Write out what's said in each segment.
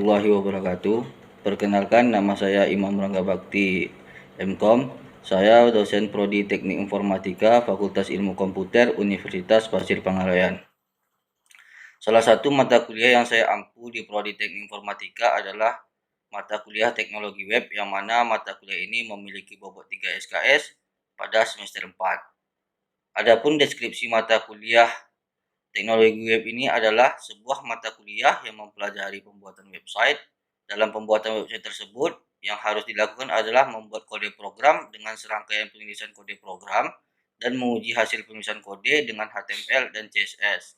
warahmatullahi wabarakatuh. Perkenalkan, nama saya Imam Rangga Bakti MKom. Saya dosen Prodi Teknik Informatika Fakultas Ilmu Komputer Universitas Pasir Pangarayan. Salah satu mata kuliah yang saya ampu di Prodi Teknik Informatika adalah mata kuliah Teknologi Web, yang mana mata kuliah ini memiliki bobot 3 SKS pada semester 4. Adapun deskripsi mata kuliah Teknologi web ini adalah sebuah mata kuliah yang mempelajari pembuatan website. Dalam pembuatan website tersebut, yang harus dilakukan adalah membuat kode program dengan serangkaian penulisan kode program dan menguji hasil penulisan kode dengan HTML dan CSS.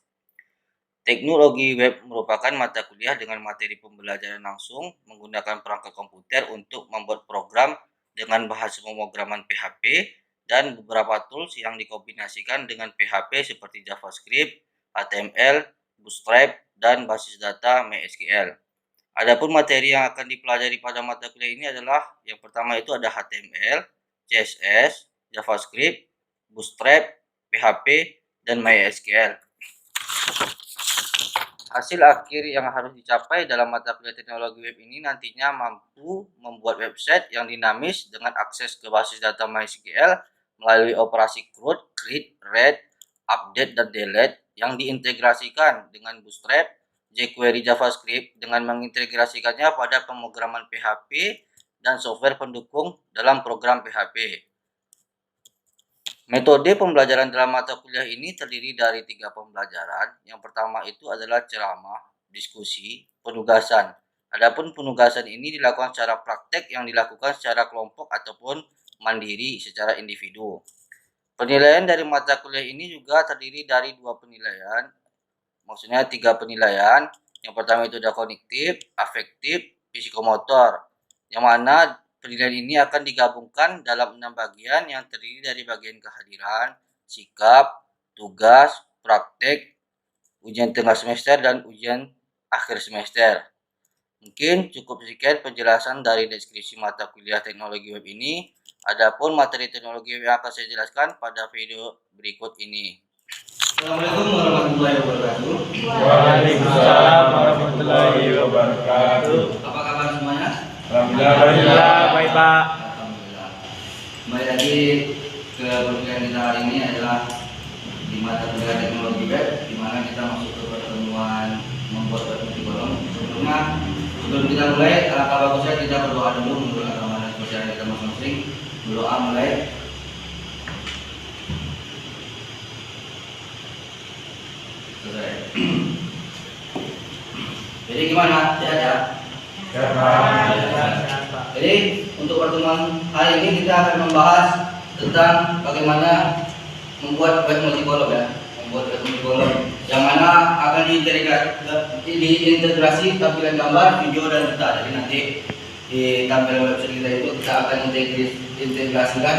Teknologi web merupakan mata kuliah dengan materi pembelajaran langsung menggunakan perangkat komputer untuk membuat program dengan bahasa pemrograman PHP dan beberapa tools yang dikombinasikan dengan PHP seperti JavaScript, HTML, Bootstrap, dan basis data MySQL. Adapun materi yang akan dipelajari pada mata kuliah ini adalah yang pertama itu ada HTML, CSS, JavaScript, Bootstrap, PHP, dan MySQL. Hasil akhir yang harus dicapai dalam mata kuliah teknologi web ini nantinya mampu membuat website yang dinamis dengan akses ke basis data MySQL melalui operasi CRUD, create, read, update, dan delete yang diintegrasikan dengan Bootstrap, jQuery JavaScript dengan mengintegrasikannya pada pemrograman PHP dan software pendukung dalam program PHP. Metode pembelajaran dalam mata kuliah ini terdiri dari 3 pembelajaran. Yang pertama itu adalah ceramah, diskusi, penugasan. Adapun penugasan ini dilakukan secara praktek yang dilakukan secara kelompok ataupun mandiri secara individu. Penilaian dari mata kuliah ini juga terdiri dari 2 penilaian, maksudnya 3 penilaian. Yang pertama itu ada kognitif, afektif, psikomotor, yang mana penilaian ini akan digabungkan dalam 6 bagian yang terdiri dari bagian kehadiran, sikap, tugas, praktek, ujian tengah semester, dan ujian akhir semester. Mungkin cukup sekian penjelasan dari deskripsi mata kuliah teknologi web ini. Adapun materi teknologi web yang akan saya jelaskan pada video berikut ini. Assalamualaikum warahmatullahi wabarakatuh. Waalaikumsalam warahmatullahi wabarakatuh. Apa kabar semuanya? Alhamdulillah, baik Pak. Alhamdulillah. Kembali lagi ke perkuliahan kita hari ini adalah di mata kuliah teknologi web, di mana kita masuk ke pertemuan membuat web multikolom. Sebelum kita mulai, alangkah bagusnya kita berdoa dulu menurut agama dan kepercayaan kita masing-masing. Berdoa mulai. Selesai. Jadi gimana? Sehat ya? Jadi untuk pertemuan hari ini kita akan membahas tentang bagaimana membuat web multikolom ya, membuat web multikolom yang mana akan diintegrasi tampilan gambar, video, dan peta. Jadi nanti di tampilan website kita itu kita akan integrasikan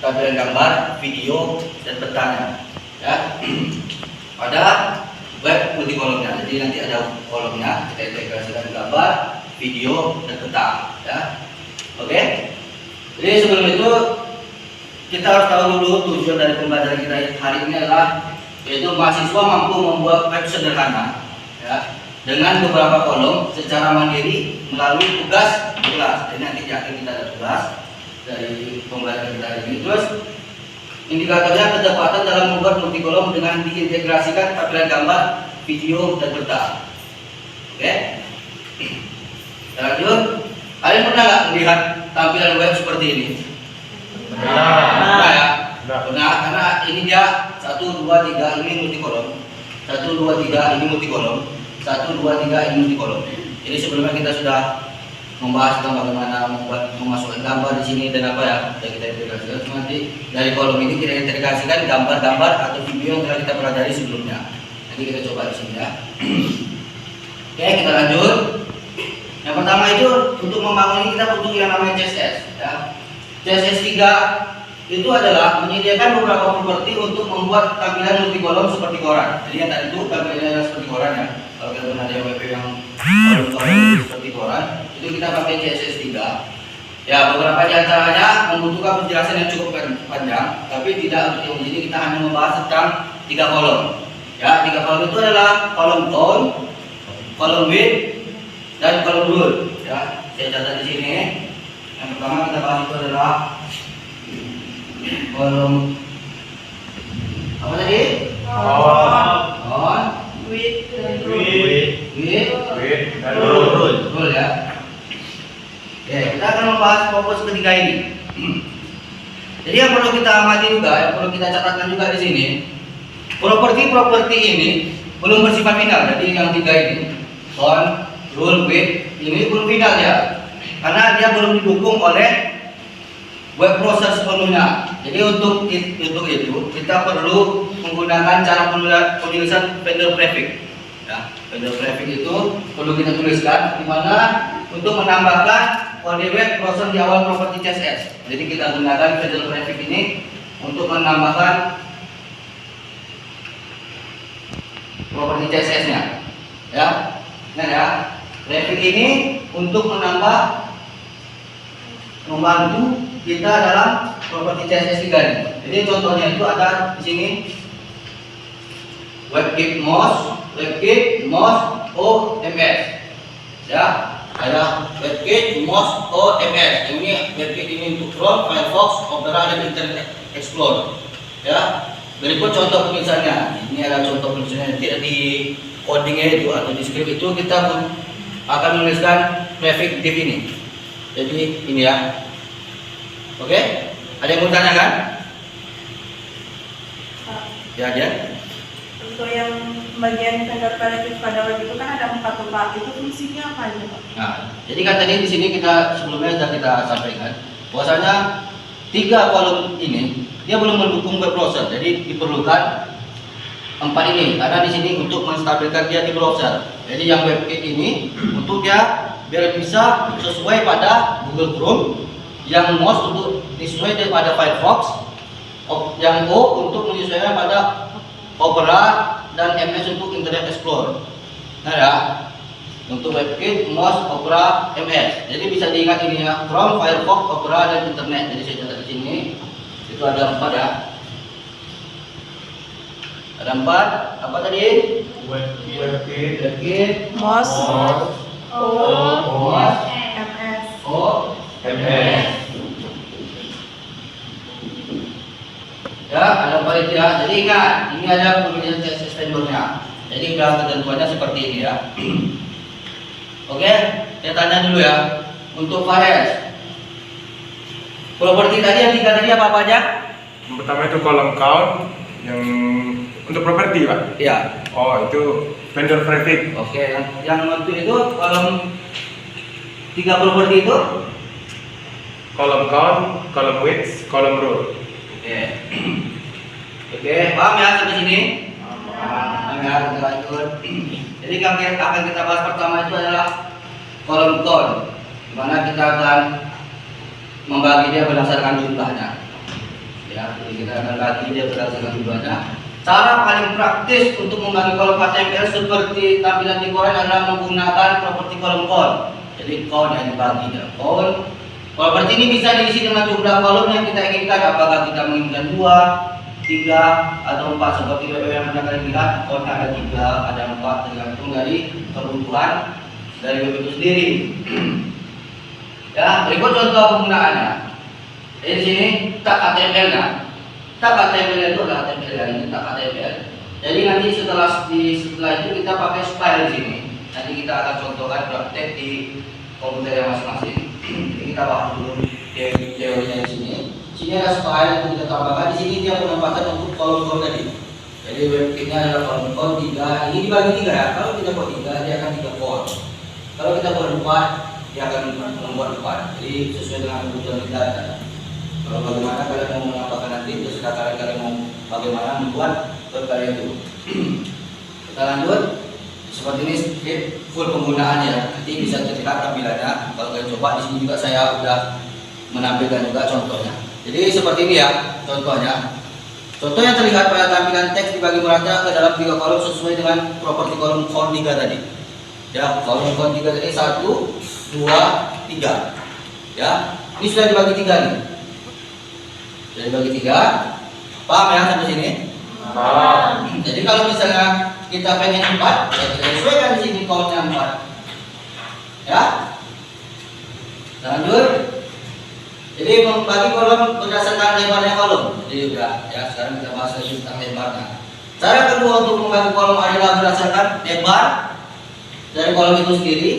tampilan gambar, video, dan petanya ya pada web multikolomnya. Jadi nanti ada kolomnya, kita integrasikan gambar, video, dan peta ya. Oke. Jadi sebelum itu kita harus tahu dulu tujuan dari pembelajaran kita hari ini adalah yaitu mahasiswa mampu membuat web sederhana ya, dengan beberapa kolom secara mandiri melalui tugas di kelas. Jadi nanti di akhir kita ada tugas dari pembelajaran kita hari ini. Terus indikatornya ketepatan dalam membuat multikolom dengan diintegrasikan tampilan gambar, video, dan peta. Oke. Lanjut. Kalian pernah nggak melihat tampilan web seperti ini? Pernah ya? Pernah, karena ini dia 1, 2, 3 ini multikolom, 1, 2, 3 ini multikolom, 1, 2, 3 ini multikolom. Jadi sebelumnya kita sudah membahas tentang bagaimana memasukkan gambar di sini dan apa ya, sudah kita integrasikan. Nanti dari kolom ini kita integrasikan gambar-gambar atau video yang telah kita pelajari sebelumnya. Nanti kita coba di sini ya. Oke, kita lanjut. Yang pertama itu untuk membangun ini kita butuh yang namanya CSS ya. CSS 3 itu adalah menyediakan beberapa properti untuk membuat tampilan multikolom seperti koran. Jadi yang tadi itu tampilannya seperti koran ya. Kalau kita pernah ada web yang kolom seperti koran, itu kita pakai CSS 3. Ya, beberapa di antaranya membutuhkan penjelasan yang cukup panjang, tapi tidak untuk ini kita hanya membahas tentang 3 kolom. Ya, 3 kolom itu adalah kolom tone, kolom width, dan kolom rule. Ya, saya catat di sini. Yang pertama kita bahas itu adalah kolom apa tadi? On, With dan rule ya. Oke, kita akan membahas fokus ketiga ini. Jadi yang perlu kita amati juga, yang perlu kita catatkan juga di sini, properti ini belum bersifat final. Jadi yang tiga ini, on, rule, with, ini belum final ya, karena dia belum didukung oleh web browser sepenuhnya. Jadi untuk itu kita perlu menggunakan cara penulisan vendor prefix. Ya, vendor prefix itu perlu kita tuliskan, di mana untuk menambahkan kode web browser di awal properti CSS. Jadi kita gunakan vendor prefix ini untuk menambahkan properti CSS-nya. Ya, nah ya, prefix ini untuk membantu kita dalam properti CSS 3 ini. Jadi contohnya itu ada di sini WebKit Mouse OMS. Ya, ada WebKit Mouse OMS. Ini WebKit ini untuk Chrome, Firefox, Opera dan Internet Explorer. Ya, berikut contoh penulisannya. Ini ada contoh penulisannya. Tidak di codingnya itu atau di script itu kita akan menuliskan prefix div ini. Jadi ini ya. Oke, ada yang mau tanyakan? Ya, dia. Untuk yang bagian vendor prefix pada web itu kan ada 4 Pak. Itu fungsinya apa aja Pak? Nah, jadi kan tadi di sini kita sebelumnya sudah kita sampaikan bahwasanya 3 kolom ini dia belum mendukung web browser. Jadi diperlukan 4 ini karena di sini untuk menstabilkan dia di browser. Jadi yang WebKit ini untuk dia biar bisa sesuai pada Google Chrome, yang Mouse untuk disesuaikan pada Firefox, yang O untuk menyesuaikan pada Opera, dan MS untuk Internet Explorer. Nah ya, untuk WebKit, Mouse, Opera, MS. Jadi bisa diingat ini ya, Chrome, Firefox, Opera, dan Internet. Jadi saya catat di sini. Itu ada 4 ya. Ada 4. Apa tadi? WebKit, Mouse, Mouse, MS. MS. Ya, ada 4 itu ya. Jadi ingat, ini ada pemilihan CSS vendornya. Jadi udah ketentuannya seperti ini ya. Oke, saya tanya dulu ya. Untuk Fares, properti tadi yang 3 tadi apa aja? Yang pertama itu kolom count yang untuk properti Pak. Iya. Oh itu vendor prefix. Oke, yang untuk itu kolom 3 properti itu? Kolom count, kolom width, kolom row. Oke. Oke, paham ya sampai sini? Paham ya, kita lanjut. Jadi yang akan kita bahas pertama itu adalah kolom count, di mana kita akan membagi dia berdasarkan jumlahnya. Ya, jadi kita akan bagi dia berdasarkan jumlahnya. Cara paling praktis untuk membagi kolom HTML seperti tampilan di koran adalah menggunakan properti kolom count. Jadi count yang dibagi ya. Count properti ini bisa diisi dengan jumlah kolom yang kita inginkan. Apakah kita menginginkan 2, 3, atau 4 seperti yang pernah kalian lihat. Count ada 3, ada 4 tergantung dari kebutuhan dari web itu sendiri. Ya, berikut contoh penggunaannya. Di sini tag HTML-nya. Tag HTML itu adalah HTML ya, ini tag HTML. Jadi nanti setelah itu kita pakai style di sini. Nanti kita akan contohkan praktek di komputer yang masing-masing. Jadi kita bahas dulu teorinya di sini. Sini ada style yang kita tambahkan. Di sini dia penempatan untuk kolom tadi. Jadi webkitnya adalah kolom 3. Ini dibagi 3 ya. Kalau kita buat 3, dia akan 3 kolom. Kalau kita buat 4, dia akan membuat 4. Jadi sesuai dengan kebutuhan kita. Kalau bagaimana kalian mau menambahkan nanti, terus kalian mau bagaimana membuat karya itu. Kita lanjut. Seperti ini full penggunaannya. Nanti bisa terlihat tampilannya. Kalau kalian coba di sini juga saya sudah menampilkan juga contohnya. Jadi seperti ini ya contohnya. Contoh yang terlihat pada tampilan teks dibagi merata ke dalam 3 kolom sesuai dengan properti kolom count 3 tadi. Ya, kolom count 3 tadi 1, 2, 3. Ya, ini sudah dibagi 3 nih. Sudah dibagi 3. Paham ya sampai sini? Paham. Jadi kalau misalnya kita pengen 4, ya kita sesuaikan di sini countnya 4. Ya. Lanjut. Jadi membagi kolom berdasarkan lebarnya kolom. Jadi udah ya, sekarang kita bahas lagi tentang lebarnya. Cara kedua untuk membagi kolom adalah berdasarkan lebar dari kolom itu sendiri.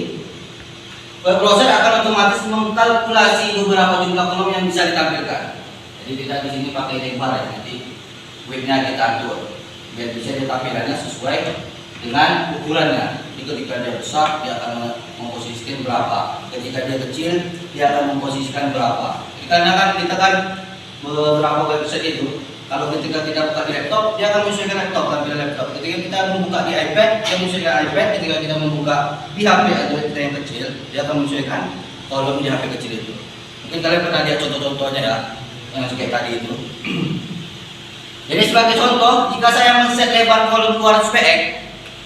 Web browser akan otomatis mengkalkulasi beberapa jumlah kolom yang bisa ditampilkan. Jadi kita di sini pakai lebar ya, nanti webnya kita atur biar bisa ditampilannya sesuai dengan ukurannya. Jadi ketika dia besar dia akan memposisikan berapa, ketika dia kecil dia akan memposisikan berapa. Karena kan kita kan beberapa website itu kalau ketika kita buka di laptop dia akan menyesuaikan laptop, tampilan laptop. Ketika kita membuka di iPad dia menyesuaikan iPad. Ketika kita membuka di HP atau kita yang kecil dia akan menyesuaikan kolom di HP kecil itu. Mungkin kalian pernah lihat contoh-contohnya ya yang kayak tadi itu. Jadi sebagai contoh, jika saya men-set lebar kolom 200 px,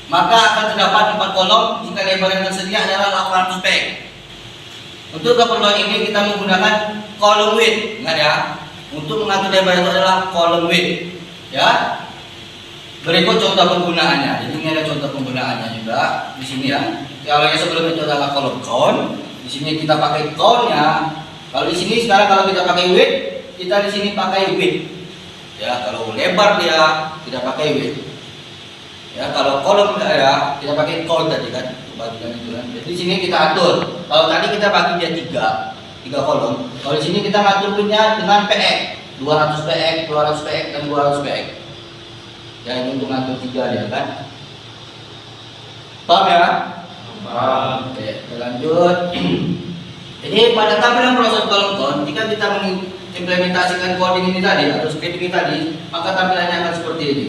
maka akan terdapat 4 kolom jika lebar yang tersedia adalah 800 px. Untuk keperluan ini kita menggunakan kolom width, ingat ya. Untuk mengatur lebar itu adalah kolom width, ya. Berikut contoh penggunaannya. Jadi ini ada contoh penggunaannya juga di sini ya. Kalau yang sebelum itu adalah kolom count, di sini kita pakai count-nya. Kalau di sini sekarang kalau kita pakai width, kita di sini pakai width. Ya, kalau lebar dia tidak pakai width. Ya, kalau kolom ya kita pakai count tadi kan, bagian itu kan. Jadi di sini kita atur. Kalau tadi kita bagi dia tiga kolom. Kalau di sini kita ngatur width-nya dengan px, 200 px, 200 px dan 200 px. Ya, ini untuk ngatur 3 dia kan. Paham ya? Paham. Oke, kita lanjut. Jadi pada tampilan proses kolom count, jika kita mengimplementasikan coding ini tadi atau script ini tadi, maka tampilannya akan seperti ini.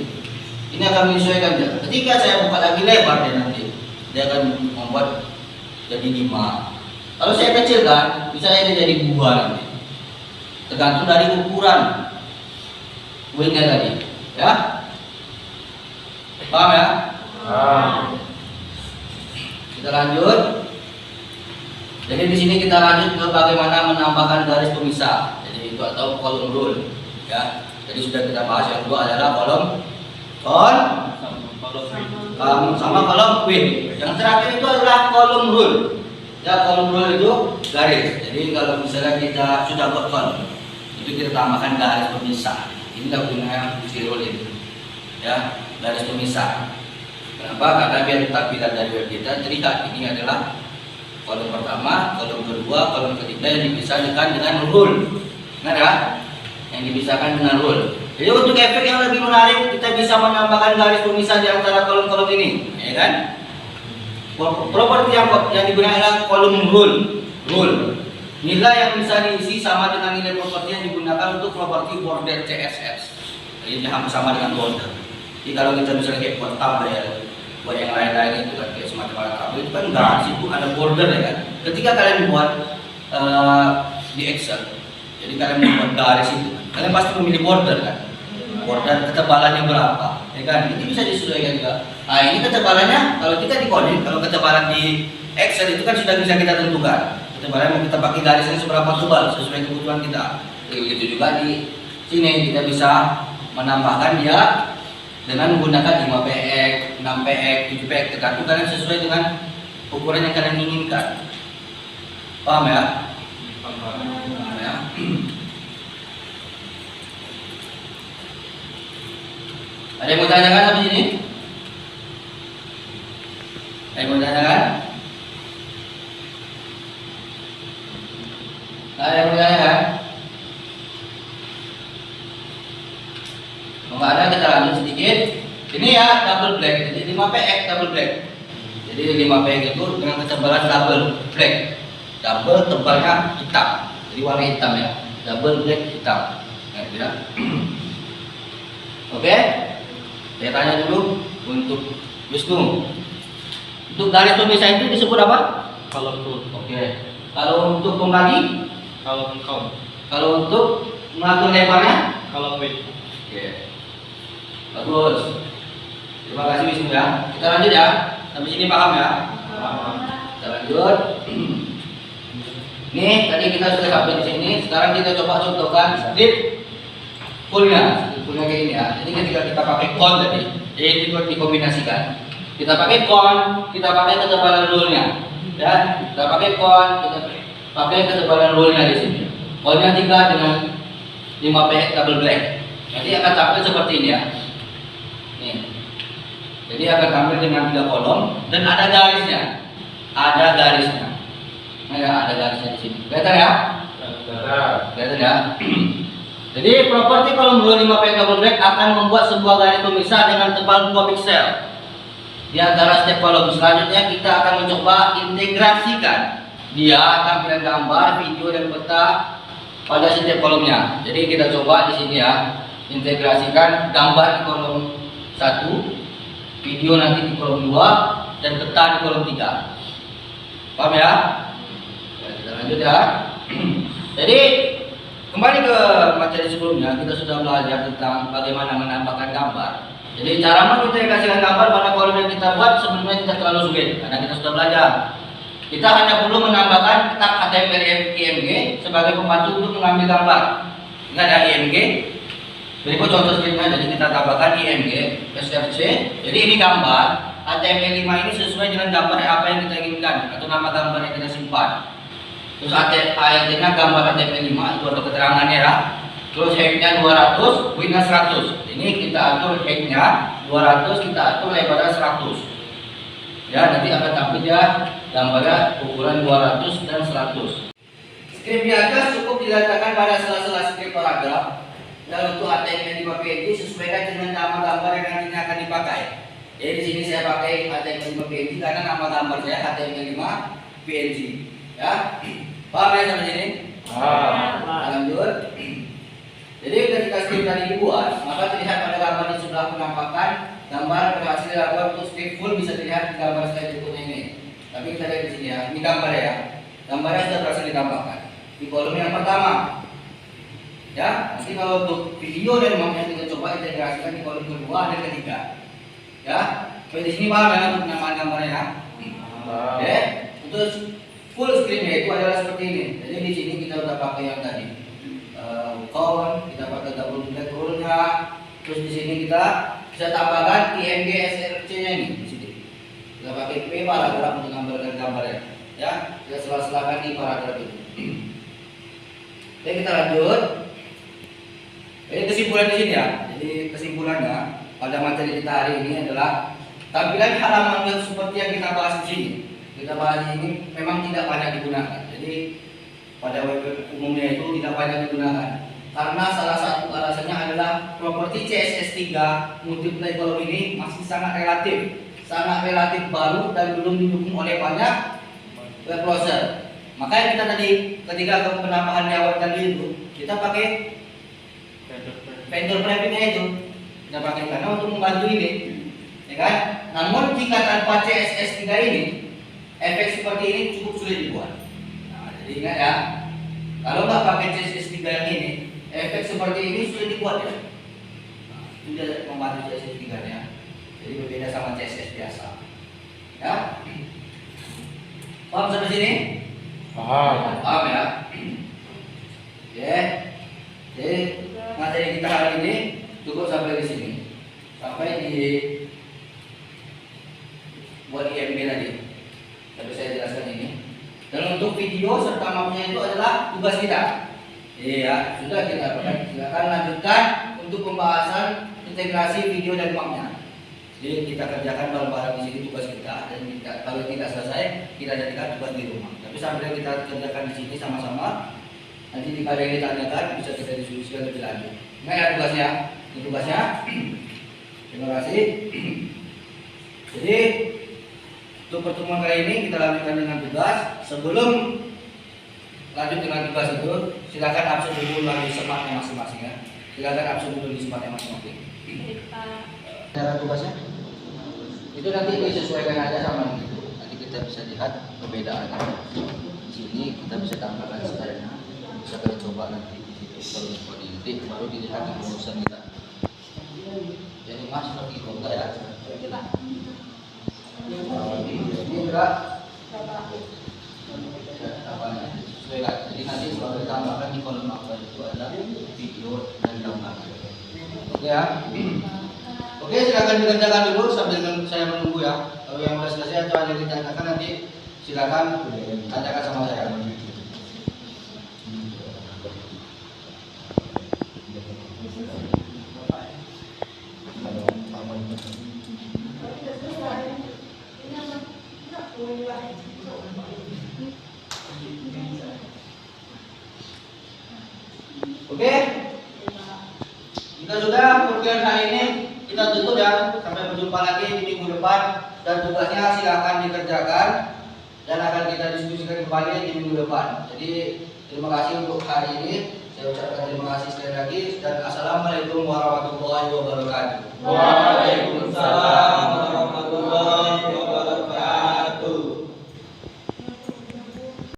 Ini akan menyesuaikan dia. Ketika saya buka lagi lebar dia nanti, dia akan membuat jadi 5. Kalau saya kecilkan, bisa dia jadi 2 nanti. Tergantung dari ukuran width-nya tadi, ya. Paham ya? Paham. Kita lanjut. Jadi di sini kita lanjut ke bagaimana menambahkan garis pemisah. Jadi itu atau kolom rule, ya. Jadi sudah kita bahas yang kedua adalah kolom count sama kolom width. Yang terakhir itu adalah kolom rule. Ya, kolom rule itu garis. Jadi kalau misalnya kita sudah buat count, itu kita tambahkan garis pemisah. Inilah gunanya fungsi rule itu. Ya, garis pemisah. Kenapa? Karena biar tampilan dari web kita terlihat ini adalah kolom pertama, kolom kedua, kolom ketiga yang dipisahkan dengan rule. Nah, ya? Yang dipisahkan dengan rule. Jadi untuk efek yang lebih menarik, kita bisa menambahkan garis pemisah di antara kolom-kolom ini, ya kan? Properti yang digunakan adalah kolom rule. Nilai yang bisa diisi sama dengan nilai properti yang digunakan untuk properti border CSS. Jadi sama dengan border. Jadi kalau kita misalnya kayak buat tabel, buat yang lain-lain itu kan kayak semacam alat tabel itu kan enggak sih, ada border ya kan. Ketika kalian buat di Excel, jadi kalian membuat garis itu, kalian pasti memilih border kan. Border ketebalannya berapa, ya kan? Ini bisa disesuaikan juga. Nah, ini ketebalannya kalau kita di coding, kalau ketebalan di Excel itu kan sudah bisa kita tentukan. Ketebalan mau kita pakai garisnya seberapa tebal sesuai kebutuhan kita. Begitu juga di sini kita bisa menambahkan dia dengan menggunakan 5px, 6px, 7px, tergantung kalian sesuai dengan ukuran yang kalian inginkan. Paham ya? Paham ya? Ada yang mau tanyakan apa ini? Ada yang mau tanyakan? Ada yang mau tanyakan? Kalau nggak ada kita lanjut sedikit. Ini ya double black, jadi 5px double black. Jadi 5px itu dengan ketebalan double black. Double tebalnya hitam, jadi warna hitam ya. Double black hitam. Nah, ya. Oke. Saya tanya dulu untuk Wisnu. Untuk garis pemisah itu disebut apa? Kolom rule. Oke. Kalau untuk pembagi? Kolom count. Kalau untuk mengatur lebarnya? Kolom width. Oke. Bagus. Terima kasih Wisnu ya. Kita lanjut ya. Sampai sini paham ya? Paham. Kita lanjut. Nih, tadi kita sudah sampai di sini. Sekarang kita coba contohkan script fullnya kayak ini ya. Jadi ketika kita pakai count tadi, jadi itu dikombinasikan. Kita pakai count, kita pakai ketebalan rule-nya. Ya, kita pakai kon, kita pakai ketebalan rollnya di sini. Rollnya 3 dengan 5 pH double black. Nanti akan tampil seperti ini ya. Nih. Jadi akan tampil dengan 3 kolom dan ada garisnya. Ada garisnya. Nah, ya, ada garisnya di sini. Kelihatan ya? Kelihatan ya? Jadi properti kolom roll 5 pH double black akan membuat sebuah garis pemisah dengan tebal 2 piksel. Di antara setiap kolom. Selanjutnya kita akan mencoba integrasikan dia tampilan gambar, video dan peta pada setiap kolomnya. Jadi kita coba di sini ya, integrasikan gambar di kolom 1, video nanti di kolom 2 dan peta di kolom 3. Paham ya? Kita lanjut ya. Jadi kembali ke materi sebelumnya, kita sudah belajar tentang bagaimana menambahkan gambar. Jadi cara mengintegrasikan gambar pada kolom yang kita buat sebenarnya tidak terlalu sulit karena kita sudah belajar. Kita hanya perlu menambahkan tag HTML IMG sebagai pembantu untuk mengambil gambar. Ingat ada IMG. Berikut contoh screennya. Jadi kita tambahkan IMG SRC. Jadi ini gambar HTML5 ini sesuai dengan gambar apa yang kita inginkan atau nama gambar yang kita simpan. Terus ayatnya gambar HTML5 itu atau keterangannya ya. Terus height-nya 200, width-nya 100. Ini kita atur height-nya 200, kita atur lebarnya 100. Ya, nanti akan tampil ya gambarnya ukuran 200 dan 100. Script di atas cukup diletakkan pada sela-sela script paragraf. Dan untuk HTML5 PNG sesuaikan dengan nama gambar yang nantinya akan dipakai. Jadi di sini saya pakai HTML5 PNG karena nama gambar saya HTML5 PNG. Ya, paham ya sampai sini? Lanjut. Jadi ketika script tadi dibuat, maka terlihat pada gambar di sebelah penampakan gambar berhasil dilakukan untuk script full bisa dilihat di gambar slide berikutnya ini. Tapi kita lihat di sini ya, ini gambar ya. Gambarnya sudah berhasil ditampakkan di kolom yang pertama. Ya, nanti kalau untuk video dan mapnya kita coba integrasikan di kolom kedua dan ketiga. Ya, jadi di sini paham ya untuk penamaan gambarnya. Oke, untuk full screennya itu adalah seperti ini. Jadi di sini kita sudah pakai yang tadi. Kita pakai double black rule-nya. Terus di sini kita bisa tambahkan IMG SRC-nya ini di sini. Kita pakai P paragraf untuk menggambarkan gambarnya. Ya, kita sela-selakan di paragraf itu. Oke, kita lanjut. Jadi kesimpulan di sini ya. Jadi kesimpulannya pada materi kita hari ini adalah tampilan halaman yang seperti yang kita bahas di sini. Kita bahas ini memang tidak banyak digunakan. Jadi pada web umumnya itu tidak banyak digunakan. Karena salah satu alasannya adalah properti CSS3 multiply kolom ini masih sangat relatif baru dan belum didukung oleh banyak web browser. Makanya kita tadi ketika penambahan layout tadi itu kita pakai vendor private-nya itu kita pakai karena untuk membantu ini, ya kan? Namun jika tanpa CSS3 ini efek seperti ini cukup sulit dibuat. Nah, jadi ingat ya, kalau nggak pakai CSS3 yang ini efek seperti ini sulit dibuat ya. Nah, itu dia membantu CSS3 nya. Jadi berbeda sama CSS biasa. Ya. Paham sampai sini? Paham ya. Oke. Jadi materi kita hari ini cukup sampai di sini. Sampai di buat IMG tadi. Tapi saya jelaskan ini. Dan untuk video serta mapnya itu adalah tugas kita. Iya, sudah kita lakukan. Silakan lanjutkan untuk pembahasan integrasi video dan mapnya. Jadi kita kerjakan bareng-bareng di sini tugas kita dan kalau tidak selesai kita jadikan tugas di rumah. Tapi sambil kita kerjakan di sini sama-sama, nanti jika ada yang ditanyakan bisa kita diskusikan lebih lanjut. Nah ya tugasnya, ini tugasnya. Terima kasih. Jadi untuk pertemuan kali ini kita lanjutkan dengan tugas. Sebelum lanjut dengan tugas itu, silakan absen dulu lagi sematnya masing-masing ya. Silakan absen dulu di sematnya masing-masing. Cara tugasnya itu nanti disesuaikan aja sama itu. Nanti kita bisa lihat perbedaannya. Di sini kita bisa tambahkan stylenya. Bisa kita coba nanti di situ kalau diedit baru dilihat di perusahaan kita. Jadi mas seperti itu enggak ya? Ini enggak. Jadi nanti kalau ditambahkan di kolom apa itu ada video dan gambar. Oke ya. Oke, silakan dikerjakan dulu sambil saya menunggu ya. Kalau yang sudah selesai atau ada yang ditanyakan nanti Silakan tanyakan sama saya. Oke? Jika sudah kemudian hari ini kita tutup ya. Sampai berjumpa lagi di minggu depan. Dan tugasnya silakan dikerjakan dan akan kita diskusikan kembali di minggu depan. Jadi terima kasih untuk hari ini. Saya ucapkan terima kasih sekali lagi dan assalamualaikum warahmatullahi wabarakatuh. Waalaikumsalam.